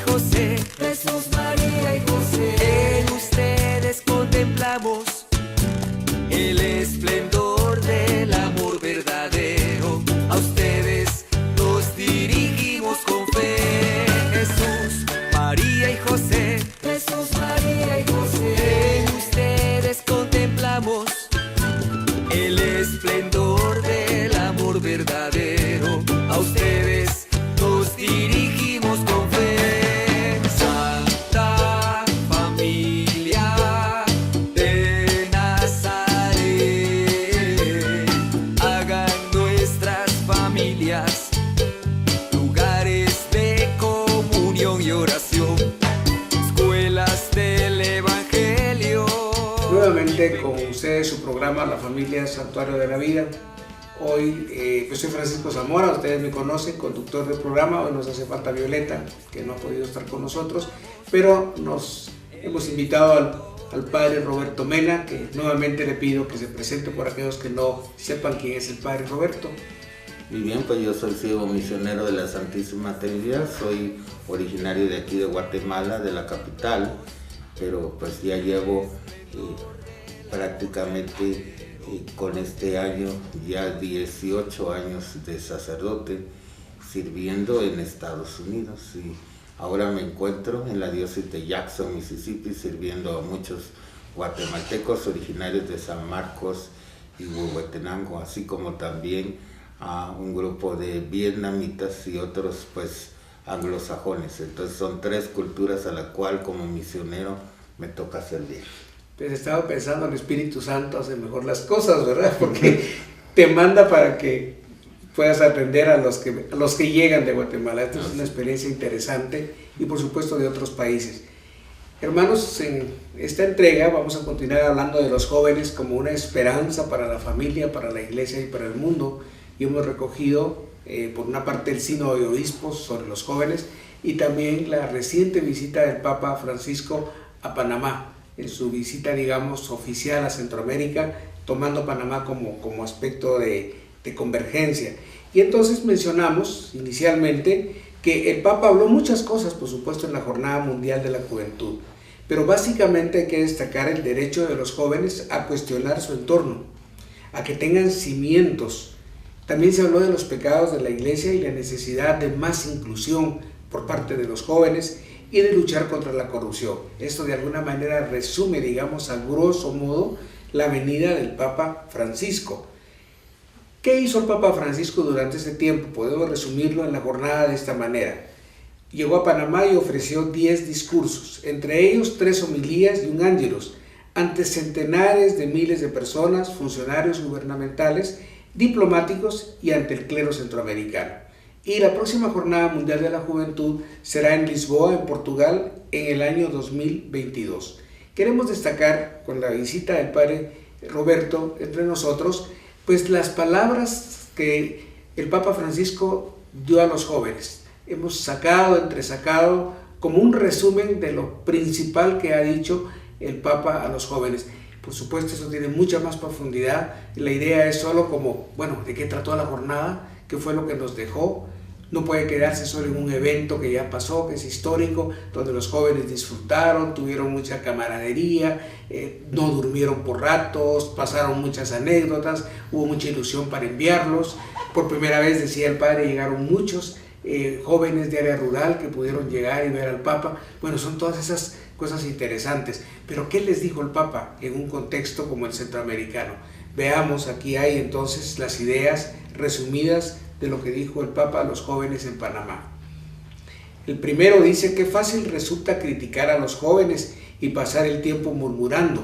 José, Jesús, María y José, en ustedes contemplamos el esplendor del amor verdadero. A ustedes nos dirigimos con fe. Jesús, María y José, Jesús, María y José, en ustedes contemplamos el esplendor del amor verdadero. A ustedes nos dirigimos con fe. Santa Familia de Nazaret, hagan nuestras familias lugares de comunión y oración, escuelas del Evangelio. Nuevamente con ustedes su programa La Familia Santuario de la Vida. Hoy pues soy Francisco Zamora, ustedes me conocen, conductor del programa. Hoy nos hace falta Violeta, que no ha podido estar con nosotros, pero nos hemos invitado al padre Roberto Mena, que nuevamente le pido que se presente por aquellos que no sepan quién es el padre Roberto. Muy bien, pues yo soy ciego misionero de la Santísima Trinidad, soy originario de aquí de Guatemala, de la capital, pero pues ya llevo prácticamente con este año ya 18 años de sacerdote sirviendo en Estados Unidos, y ahora me encuentro en la diócesis de Jackson, Mississippi, sirviendo a muchos guatemaltecos originarios de San Marcos y Huehuetenango, así como también a un grupo de vietnamitas y otros pues anglosajones. Entonces son tres culturas a la cual como misionero me toca servir. Pues estaba pensando, el Espíritu Santo hace mejor las cosas, ¿verdad? Porque te manda para que puedas aprender a los que llegan de Guatemala. Esto es una experiencia interesante, y por supuesto de otros países. Hermanos, en esta entrega vamos a continuar hablando de los jóvenes como una esperanza para la familia, para la iglesia y para el mundo. Y hemos recogido por una parte el Sínodo de Obispos sobre los jóvenes, y también la reciente visita del Papa Francisco a Panamá, en su visita, digamos, oficial a Centroamérica, tomando Panamá como aspecto de convergencia. Y entonces mencionamos inicialmente que el Papa habló muchas cosas, por supuesto, en la Jornada Mundial de la Juventud, pero básicamente hay que destacar el derecho de los jóvenes a cuestionar su entorno, a que tengan cimientos. También se habló de los pecados de la Iglesia y la necesidad de más inclusión por parte de los jóvenes y de luchar contra la corrupción. Esto de alguna manera resume, digamos, a grosso modo, la venida del Papa Francisco. ¿Qué hizo el Papa Francisco durante ese tiempo? Podemos resumirlo en la jornada de esta manera. Llegó a Panamá y ofreció 10 discursos, entre ellos 3 homilías y un ángelus, ante centenares de miles de personas, funcionarios gubernamentales, diplomáticos y ante el clero centroamericano. Y la próxima Jornada Mundial de la Juventud será en Lisboa, en Portugal, en el año 2022. Queremos destacar con la visita del padre Roberto entre nosotros, pues las palabras que el Papa Francisco dio a los jóvenes. Hemos entresacado como un resumen de lo principal que ha dicho el Papa a los jóvenes. Por supuesto, eso tiene mucha más profundidad. La idea es solo como, bueno, ¿de qué trató la jornada? ¿Qué fue lo que nos dejó? No puede quedarse solo en un evento que ya pasó, que es histórico, donde los jóvenes disfrutaron, tuvieron mucha camaradería, no durmieron por ratos, pasaron muchas anécdotas, hubo mucha ilusión para enviarlos. Por primera vez, decía el padre, llegaron muchos jóvenes de área rural que pudieron llegar y ver al Papa. Bueno, son todas esas cosas interesantes. Pero ¿qué les dijo el Papa en un contexto como el centroamericano? Veamos, aquí hay entonces las ideas resumidas de lo que dijo el Papa a los jóvenes en Panamá. El primero dice: qué fácil resulta criticar a los jóvenes y pasar el tiempo murmurando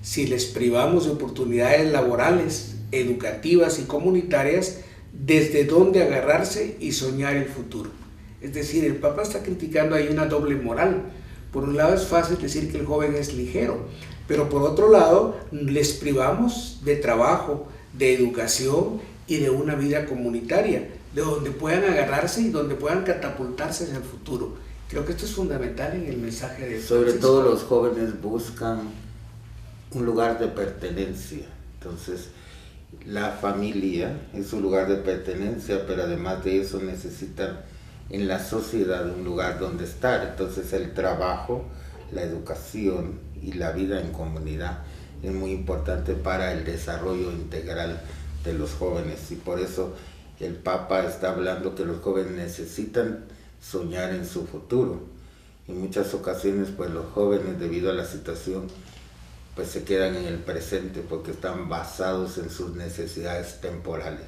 si les privamos de oportunidades laborales, educativas y comunitarias desde donde agarrarse y soñar el futuro. Es decir, el Papa está criticando ahí una doble moral. Por un lado es fácil decir que el joven es ligero, pero por otro lado les privamos de trabajo, de educación y de una vida comunitaria, de donde puedan agarrarse y donde puedan catapultarse hacia el futuro. Creo que esto es fundamental en el mensaje de Francisco. Sobre todo los jóvenes buscan un lugar de pertenencia. Entonces, la familia es un lugar de pertenencia, pero además de eso necesitan en la sociedad un lugar donde estar. Entonces el trabajo, la educación y la vida en comunidad es muy importante para el desarrollo integral de los jóvenes, y por eso el Papa está hablando que los jóvenes necesitan soñar en su futuro. En muchas ocasiones pues los jóvenes, debido a la situación, pues se quedan en el presente porque están basados en sus necesidades temporales,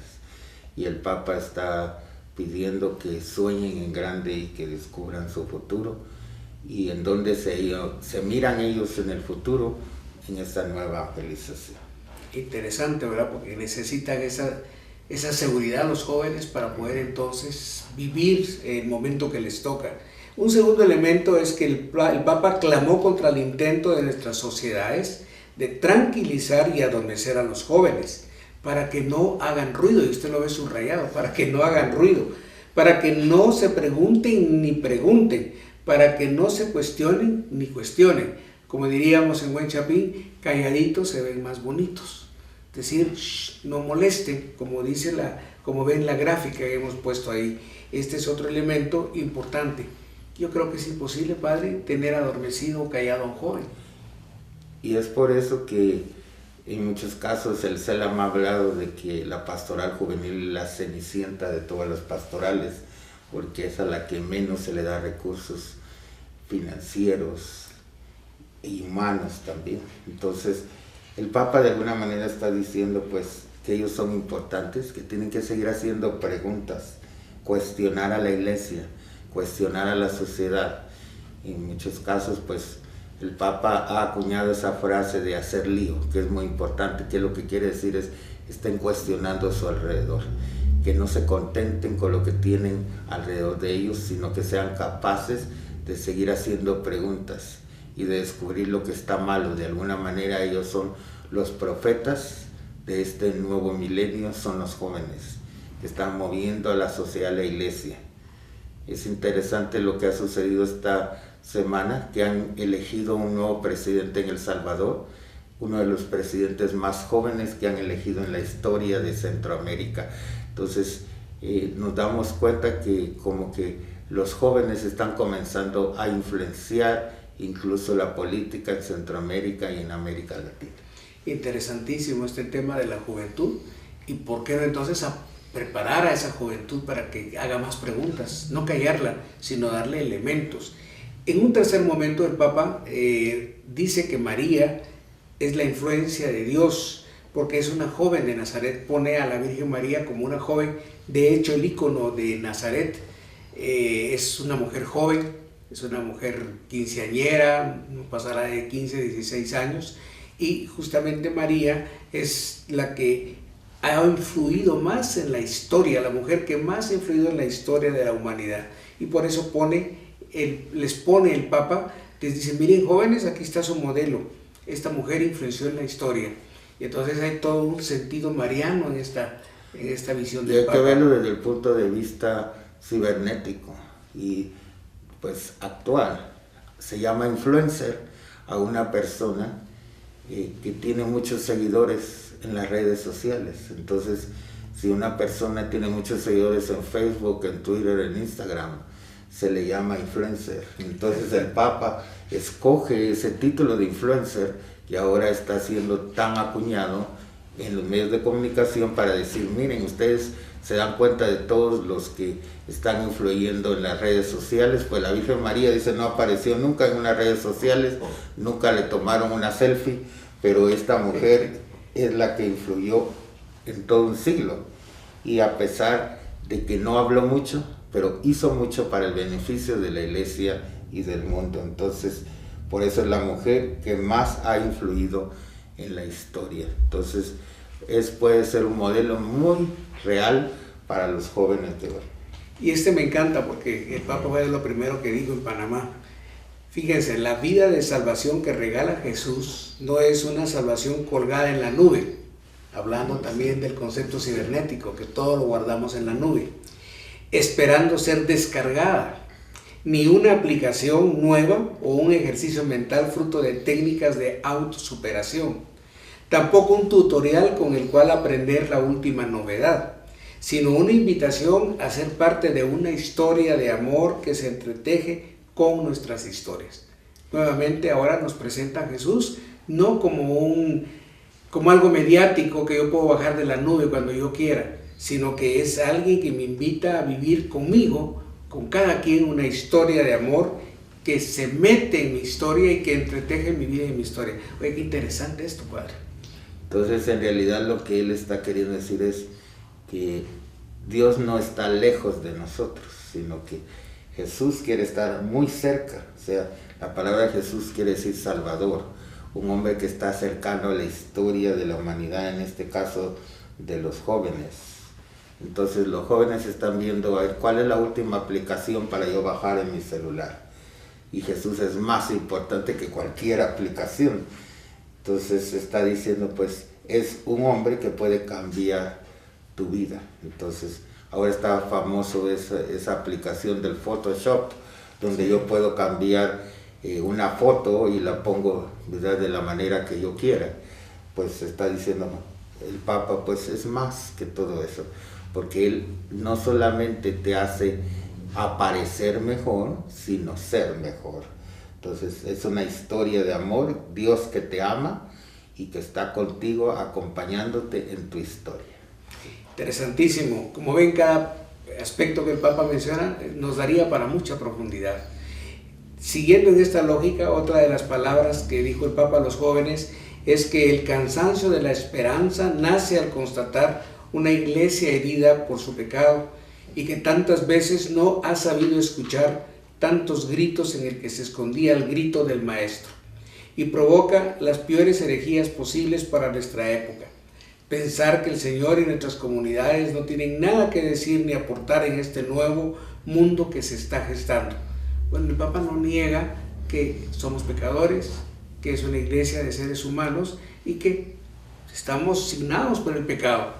y el Papa está pidiendo que sueñen en grande y que descubran su futuro, y en donde se miran ellos en el futuro, en esta nueva evangelización. Interesante, ¿verdad? Porque necesitan esa seguridad los jóvenes para poder entonces vivir el momento que les toca. Un segundo elemento es que el Papa clamó contra el intento de nuestras sociedades de tranquilizar y adormecer a los jóvenes para que no hagan ruido, y usted lo ve subrayado, para que no hagan ruido, para que no se pregunten ni pregunten, para que no se cuestionen ni cuestionen. Como diríamos en buen chapín, calladitos se ven más bonitos. Es decir, no molesten, como ven la gráfica que hemos puesto ahí. Este es otro elemento importante. Yo creo que es imposible, padre, tener adormecido o callado a un joven. Y es por eso que en muchos casos el CELAM ha hablado de que la pastoral juvenil es la cenicienta de todas las pastorales, porque es a la que menos se le da recursos financieros y humanos también. Entonces, el Papa de alguna manera está diciendo pues que ellos son importantes, que tienen que seguir haciendo preguntas, cuestionar a la iglesia, cuestionar a la sociedad. En muchos casos pues el Papa ha acuñado esa frase de hacer lío, que es muy importante, que lo que quiere decir es estén cuestionando a su alrededor, que no se contenten con lo que tienen alrededor de ellos, sino que sean capaces de seguir haciendo preguntas y de descubrir lo que está malo. De alguna manera ellos son los profetas de este nuevo milenio, son los jóvenes que están moviendo a la sociedad, a la iglesia. Es interesante lo que ha sucedido esta semana, que han elegido un nuevo presidente en El Salvador, uno de los presidentes más jóvenes que han elegido en la historia de Centroamérica. Entonces nos damos cuenta que como que los jóvenes están comenzando a influenciar incluso la política en Centroamérica y en América Latina. Interesantísimo este tema de la juventud, y por qué no entonces a preparar a esa juventud para que haga más preguntas, no callarla, sino darle elementos. En un tercer momento el Papa dice que María es la influencia de Dios, porque es una joven de Nazaret, pone a la Virgen María como una joven. De hecho, el ícono de Nazaret es una mujer joven, es una mujer quinceañera, no pasará de 15, 16 años, y justamente María es la que ha influido más en la historia, la mujer que más ha influido en la historia de la humanidad, y por eso les pone el Papa, les dice, miren jóvenes, aquí está su modelo, esta mujer influenció en la historia, y entonces hay todo un sentido mariano en esta visión del Papa. Hay que verlo desde el punto de vista cibernético y pues actual. Se llama influencer a una persona que tiene muchos seguidores en las redes sociales. Entonces, si una persona tiene muchos seguidores en Facebook, en Twitter, en Instagram, se le llama influencer. Entonces el Papa escoge ese título de influencer, que ahora está siendo tan acuñado en los medios de comunicación, para decir, miren, ustedes se dan cuenta de todos los que están influyendo en las redes sociales. Pues la Virgen María dice no apareció nunca en unas redes sociales, nunca le tomaron una selfie, pero esta mujer es la que influyó en todo un siglo, y a pesar de que no habló mucho, pero hizo mucho para el beneficio de la iglesia y del mundo. Entonces, por eso es la mujer que más ha influido en la historia. Entonces, puede ser un modelo muy real para los jóvenes de hoy. Y me encanta porque el Papa fue lo primero que dijo en Panamá. Fíjense, la vida de salvación que regala Jesús no es una salvación colgada en la nube, hablando también del concepto cibernético, que todo lo guardamos en la nube, esperando ser descargada, ni una aplicación nueva o un ejercicio mental fruto de técnicas de autosuperación, tampoco un tutorial con el cual aprender la última novedad, sino una invitación a ser parte de una historia de amor que se entreteje con nuestras historias. Nuevamente ahora nos presenta a Jesús no como algo mediático que yo puedo bajar de la nube cuando yo quiera, sino que es alguien que me invita a vivir conmigo, con cada quien, una historia de amor que se mete en mi historia y que entreteje mi vida y mi historia. Oye, qué interesante esto, Padre. Entonces, en realidad lo que él está queriendo decir es que Dios no está lejos de nosotros, sino que Jesús quiere estar muy cerca. O sea, la palabra Jesús quiere decir Salvador, un hombre que está cercano a la historia de la humanidad, en este caso de los jóvenes. Entonces los jóvenes están viendo a ver cuál es la última aplicación para yo bajar en mi celular. Y Jesús es más importante que cualquier aplicación. Entonces está diciendo, pues, es un hombre que puede cambiar tu vida. Entonces, ahora está famoso esa aplicación del Photoshop, donde yo puedo cambiar una foto y la pongo, ¿verdad?, de la manera que yo quiera. Pues está diciendo el Papa, pues es más que todo eso, porque él no solamente te hace aparecer mejor, sino ser mejor. Entonces es una historia de amor, Dios que te ama y que está contigo acompañándote en tu historia. Interesantísimo. Como ven, cada aspecto que el Papa menciona nos daría para mucha profundidad. Siguiendo en esta lógica, otra de las palabras que dijo el Papa a los jóvenes es que el cansancio de la esperanza nace al constatar una iglesia herida por su pecado y que tantas veces no ha sabido escuchar tantos gritos en el que se escondía el grito del Maestro, y provoca las peores herejías posibles para nuestra época. Pensar que el Señor y nuestras comunidades no tienen nada que decir ni aportar en este nuevo mundo que se está gestando. Bueno, el Papa no niega que somos pecadores, que es una iglesia de seres humanos y que estamos signados por el pecado.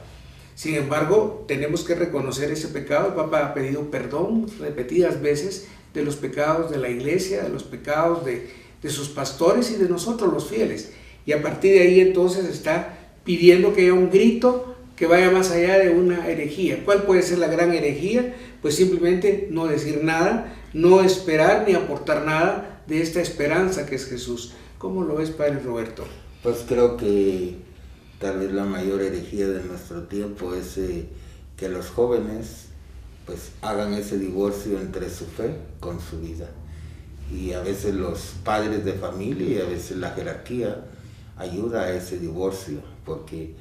Sin embargo, tenemos que reconocer ese pecado. El Papa ha pedido perdón repetidas veces de los pecados de la iglesia, de los pecados de sus pastores y de nosotros los fieles. Y a partir de ahí entonces está pidiendo que haya un grito que vaya más allá de una herejía. ¿Cuál puede ser la gran herejía? Pues simplemente no decir nada, no esperar ni aportar nada de esta esperanza que es Jesús. ¿Cómo lo ves, Padre Roberto? Pues creo que tal vez la mayor herejía de nuestro tiempo es que los jóvenes pues hagan ese divorcio entre su fe con su vida. Y a veces los padres de familia y a veces la jerarquía ayuda a ese divorcio, porque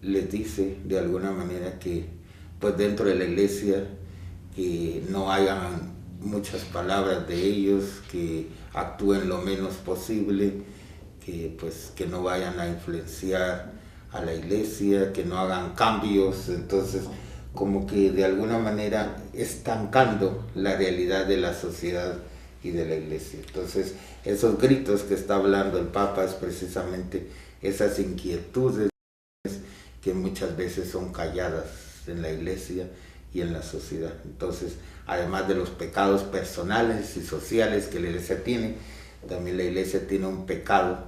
les dice de alguna manera que pues dentro de la iglesia que no hayan muchas palabras de ellos, que actúen lo menos posible, que no vayan a influenciar a la iglesia, que no hagan cambios. Entonces como que de alguna manera estancando la realidad de la sociedad y de la iglesia. Entonces esos gritos que está hablando el Papa es precisamente esas inquietudes que muchas veces son calladas en la iglesia y en la sociedad. Entonces, además de los pecados personales y sociales que la iglesia tiene, también la iglesia tiene un pecado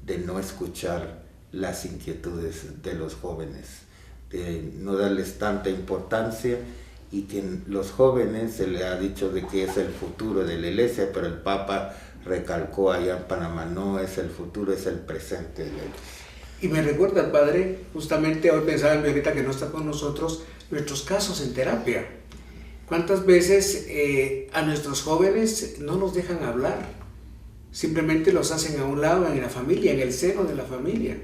de no escuchar las inquietudes de los jóvenes, de no darles tanta importancia, y que los jóvenes se le ha dicho de que es el futuro de la iglesia, pero el Papa recalcó allá en Panamá, no es el futuro, es el presente de la iglesia. Y me recuerda, Padre, justamente hoy pensaba en ahorita que no está con nosotros, nuestros casos en terapia. ¿Cuántas veces a nuestros jóvenes no nos dejan hablar? Simplemente los hacen a un lado en la familia, en el seno de la familia.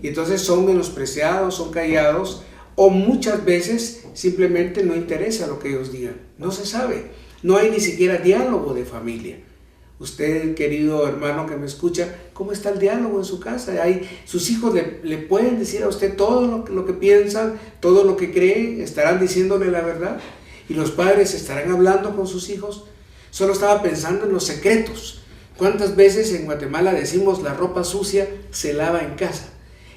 Y entonces son menospreciados, son callados, o muchas veces simplemente no interesa lo que ellos digan. No se sabe. No hay ni siquiera diálogo de familia. Usted, querido hermano que me escucha, ¿cómo está el diálogo en su casa? Sus hijos le pueden decir a usted todo lo que piensan, todo lo que creen, estarán diciéndole la verdad. Y los padres estarán hablando con sus hijos. Solo estaba pensando en los secretos. ¿Cuántas veces en Guatemala decimos la ropa sucia se lava en casa?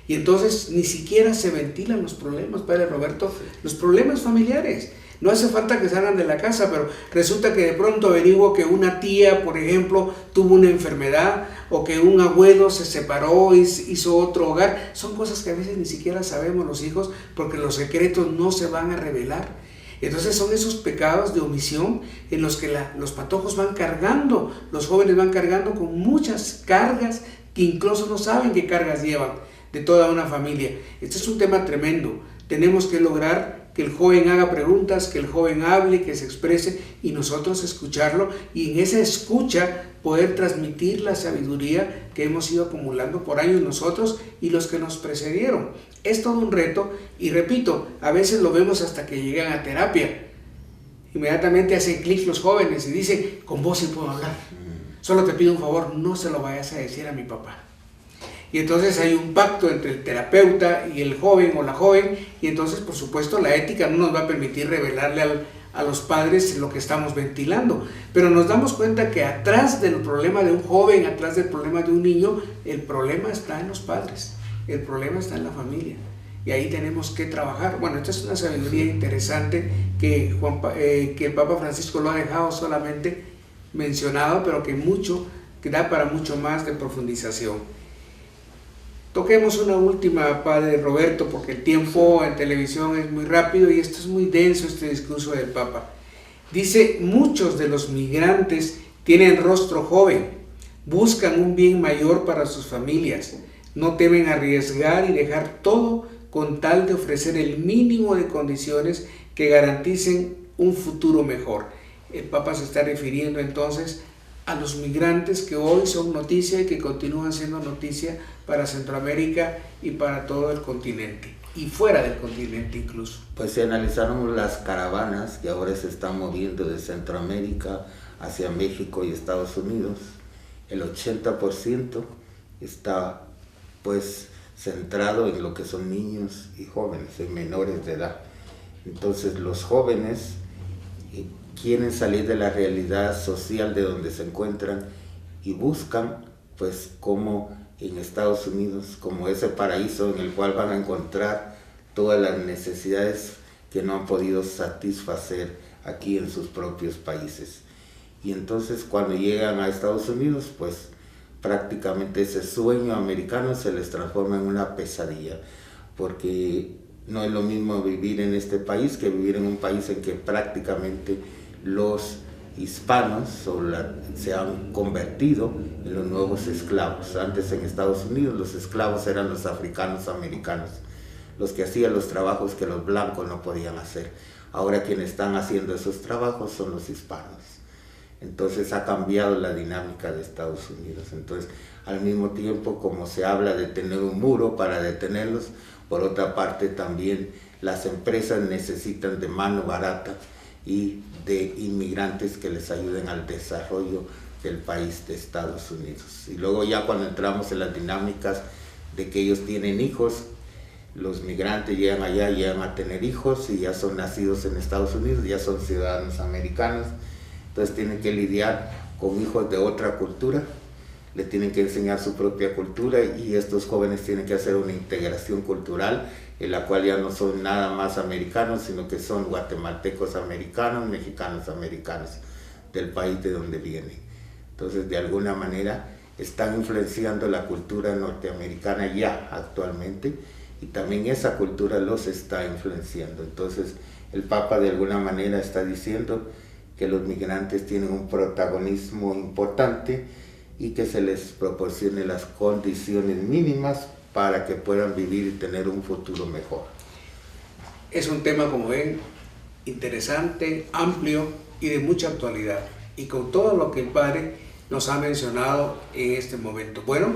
Y entonces ni siquiera se ventilan los problemas, Padre Roberto, los problemas familiares. No hace falta que salgan de la casa, pero resulta que de pronto averiguo que una tía, por ejemplo, tuvo una enfermedad, o que un abuelo se separó y hizo otro hogar. Son cosas que a veces ni siquiera sabemos los hijos, porque los secretos no se van a revelar. Entonces son esos pecados de omisión en los que los patojos van cargando, los jóvenes van cargando con muchas cargas que incluso no saben qué cargas llevan de toda una familia. Este es un tema tremendo. Tenemos que lograr que el joven haga preguntas, que el joven hable, que se exprese y nosotros escucharlo, y en esa escucha poder transmitir la sabiduría que hemos ido acumulando por años nosotros y los que nos precedieron. Es todo un reto, y repito, a veces lo vemos hasta que llegan a terapia. Inmediatamente hacen clic los jóvenes y dicen: con vos sí puedo hablar, solo te pido un favor, no se lo vayas a decir a mi papá. Y entonces hay un pacto entre el terapeuta y el joven o la joven, y entonces por supuesto la ética no nos va a permitir revelarle a los padres lo que estamos ventilando, pero nos damos cuenta que atrás del problema de un joven, atrás del problema de un niño, el problema está en los padres, el problema está en la familia, y ahí tenemos que trabajar. Bueno, esta es una sabiduría interesante que el Papa Francisco lo ha dejado solamente mencionado, pero que da para mucho más de profundización. Toquemos una última, Padre Roberto, porque el tiempo en televisión es muy rápido y esto es muy denso, este discurso del Papa. Dice: muchos de los migrantes tienen rostro joven, buscan un bien mayor para sus familias, no temen arriesgar y dejar todo con tal de ofrecer el mínimo de condiciones que garanticen un futuro mejor. El Papa se está refiriendo entonces a los migrantes que hoy son noticia y que continúan siendo noticia para Centroamérica y para todo el continente, y fuera del continente incluso. Pues si analizáramos las caravanas que ahora se están moviendo de Centroamérica hacia México y Estados Unidos, el 80% está pues centrado en lo que son niños y jóvenes, en menores de edad. Entonces los jóvenes quieren salir de la realidad social de donde se encuentran y buscan pues como en Estados Unidos, como ese paraíso en el cual van a encontrar todas las necesidades que no han podido satisfacer aquí en sus propios países. Y entonces cuando llegan a Estados Unidos, pues prácticamente ese sueño americano se les transforma en una pesadilla, porque no es lo mismo vivir en este país que vivir en un país en que prácticamente los hispanos se han convertido en los nuevos esclavos. Antes en Estados Unidos los esclavos eran los africanos americanos, los que hacían los trabajos que los blancos no podían hacer. Ahora quienes están haciendo esos trabajos son los hispanos. Entonces ha cambiado la dinámica de Estados Unidos. Entonces, al mismo tiempo, como se habla de tener un muro para detenerlos, por otra parte también las empresas necesitan de mano barata y de inmigrantes que les ayuden al desarrollo del país de Estados Unidos. Y luego ya cuando entramos en las dinámicas de que ellos tienen hijos, los migrantes llegan allá, llegan a tener hijos y ya son nacidos en Estados Unidos, ya son ciudadanos americanos, entonces tienen que lidiar con hijos de otra cultura, le tienen que enseñar su propia cultura y estos jóvenes tienen que hacer una integración cultural en la cual ya no son nada más americanos, sino que son guatemaltecos americanos, mexicanos americanos, del país de donde vienen. Entonces, de alguna manera, están influenciando la cultura norteamericana ya actualmente, y también esa cultura los está influenciando. Entonces, el Papa de alguna manera está diciendo que los migrantes tienen un protagonismo importante y que se les proporcione las condiciones mínimas para que puedan vivir y tener un futuro mejor. Es un tema, como ven, interesante, amplio y de mucha actualidad, y con todo lo que el Padre nos ha mencionado en este momento. Bueno,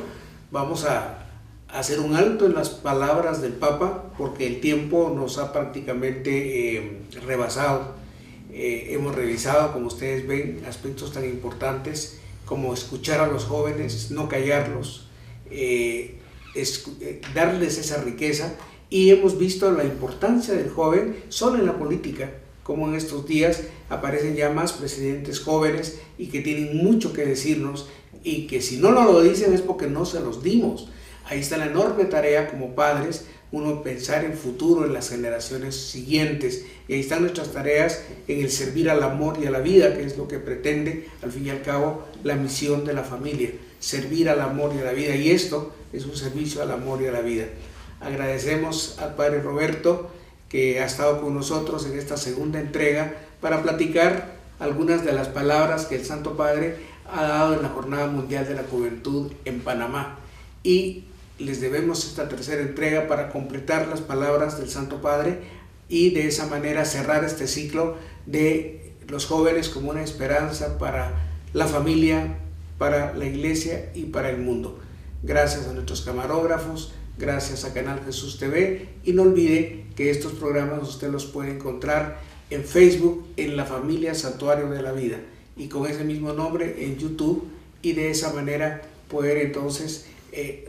vamos a hacer un alto en las palabras del Papa, porque el tiempo nos ha prácticamente rebasado. Hemos revisado, como ustedes ven, aspectos tan importantes como escuchar a los jóvenes, no callarlos, darles esa riqueza, y hemos visto la importancia del joven solo en la política, como en estos días aparecen ya más presidentes jóvenes y que tienen mucho que decirnos, y que si no nos lo dicen es porque no se los dimos. Ahí está la enorme tarea como padres uno pensar en futuro, en las generaciones siguientes. Y ahí están nuestras tareas en el servir al amor y a la vida, que es lo que pretende, al fin y al cabo, la misión de la familia, servir al amor y a la vida. Y esto es un servicio al amor y a la vida. Agradecemos al Padre Roberto, que ha estado con nosotros en esta segunda entrega para platicar algunas de las palabras que el Santo Padre ha dado en la Jornada Mundial de la Juventud en Panamá. Y les debemos esta tercera entrega para completar las palabras del Santo Padre y de esa manera cerrar este ciclo de los jóvenes como una esperanza para la familia, para la iglesia y para el mundo. Gracias a nuestros camarógrafos, gracias a Canal Jesús TV, y no olvide que estos programas usted los puede encontrar en Facebook, en La Familia Santuario de la Vida, y con ese mismo nombre en YouTube, y de esa manera poder entonces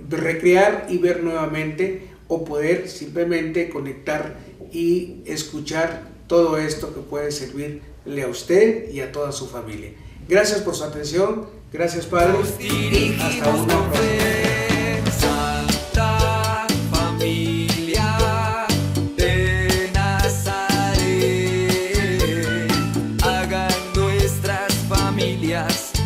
recrear y ver nuevamente, o poder simplemente conectar y escuchar todo esto que puede servirle a usted y a toda su familia. Gracias por su atención, gracias Padre, hasta una próxima. Santa Familia de Nazaret, hagan nuestras familias